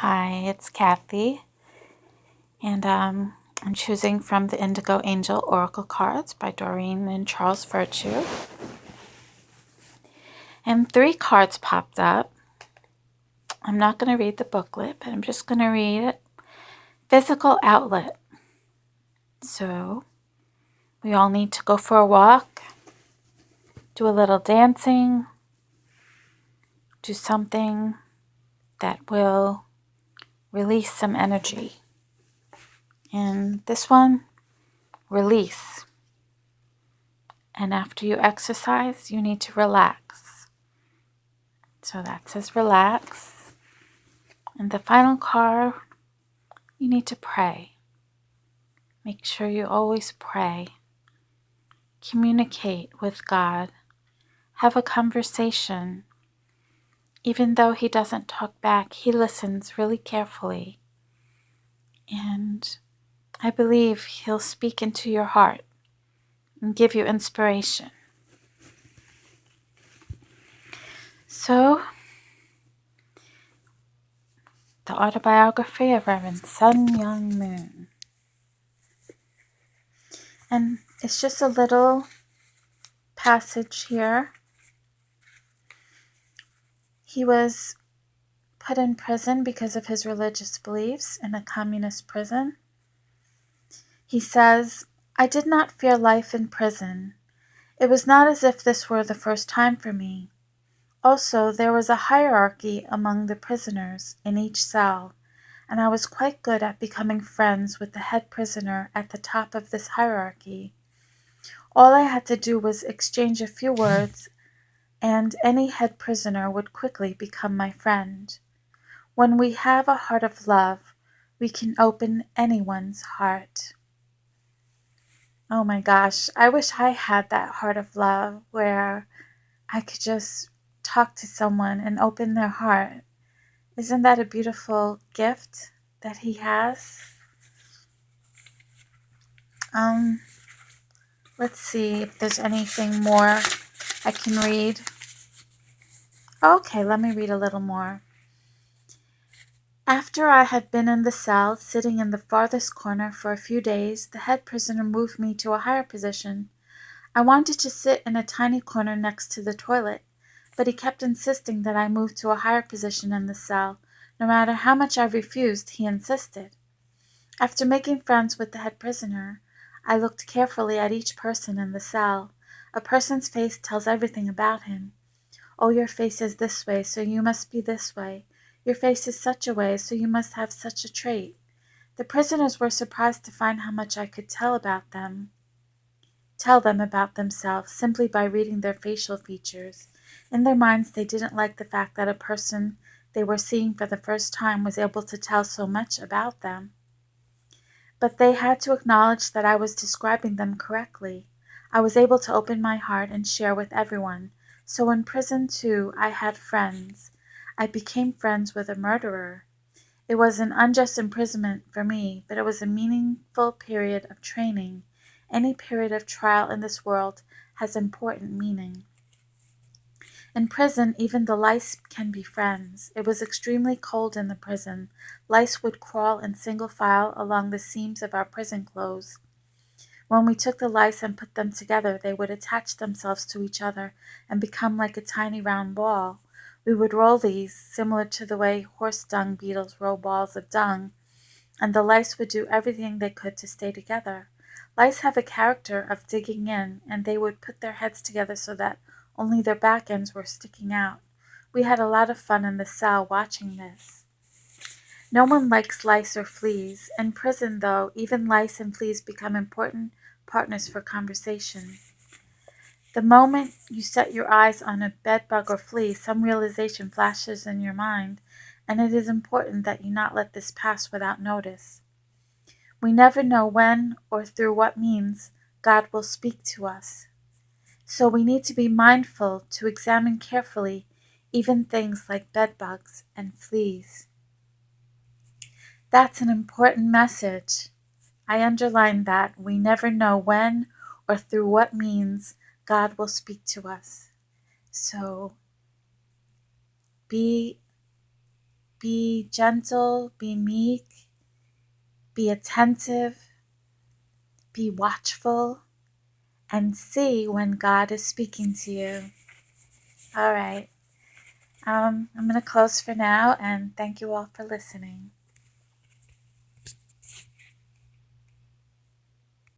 Hi, it's Kathy, and I'm choosing from the Indigo Angel Oracle cards by Doreen and Charles Virtue. And three cards popped up. I'm not going to read the booklet, but I'm just going to read it. Physical outlet. So we all need to go for a walk, do a little dancing, do something that will release some energy. And this one, release. And after you exercise, you need to relax. So that says relax. And the final card, you need to pray. Make sure you always pray. Communicate with God. Have a conversation. Even though He doesn't talk back, He listens really carefully. And I believe He'll speak into your heart and give you inspiration. So, the autobiography of Reverend Sun Myung Moon. And it's just a little passage here. He was put in prison because of his religious beliefs in a communist prison. He says, "I did not fear life in prison. It was not as if this were the first time for me. Also, there was a hierarchy among the prisoners in each cell, and I was quite good at becoming friends with the head prisoner at the top of this hierarchy. All I had to do was exchange a few words, and any head prisoner would quickly become my friend. When we have a heart of love, we can open anyone's heart." Oh my gosh, I wish I had that heart of love where I could just talk to someone and open their heart. Isn't that a beautiful gift that He has? Let's see if there's anything more I can read. Okay, let me read a little more. After I had been in the cell, sitting in the farthest corner for a few days, the head prisoner moved me to a higher position. I wanted to sit in a tiny corner next to the toilet, but he kept insisting that I move to a higher position in the cell. No matter how much I refused, he insisted. After making friends with the head prisoner, I looked carefully at each person in the cell. A person's face tells everything about him. "Oh, your face is this way, so you must be this way. Your face is such a way, so you must have such a trait." The prisoners were surprised to find how much I could tell them about themselves simply by reading their facial features. In their minds, they didn't like the fact that a person they were seeing for the first time was able to tell so much about them. But they had to acknowledge that I was describing them correctly. I was able to open my heart and share with everyone. So in prison, too, I had friends. I became friends with a murderer. It was an unjust imprisonment for me, but it was a meaningful period of training. Any period of trial in this world has important meaning. In prison, even the lice can be friends. It was extremely cold in the prison. Lice would crawl in single file along the seams of our prison clothes. When we took the lice and put them together, they would attach themselves to each other and become like a tiny round ball. We would roll these, similar to the way horse dung beetles roll balls of dung, and the lice would do everything they could to stay together. Lice have a character of digging in, and they would put their heads together so that only their back ends were sticking out. We had a lot of fun in the cell watching this. No one likes lice or fleas. In prison, though, even lice and fleas become important partners for conversation. The moment you set your eyes on a bedbug or flea, some realization flashes in your mind, and it is important that you not let this pass without notice. We never know when or through what means God will speak to us. So we need to be mindful to examine carefully even things like bedbugs and fleas. That's an important message. I underline that. We never know when or through what means God will speak to us. So be Be gentle, be meek, be attentive, be watchful, and see when God is speaking to you. All right. I'm going to close for now, and thank you all for listening.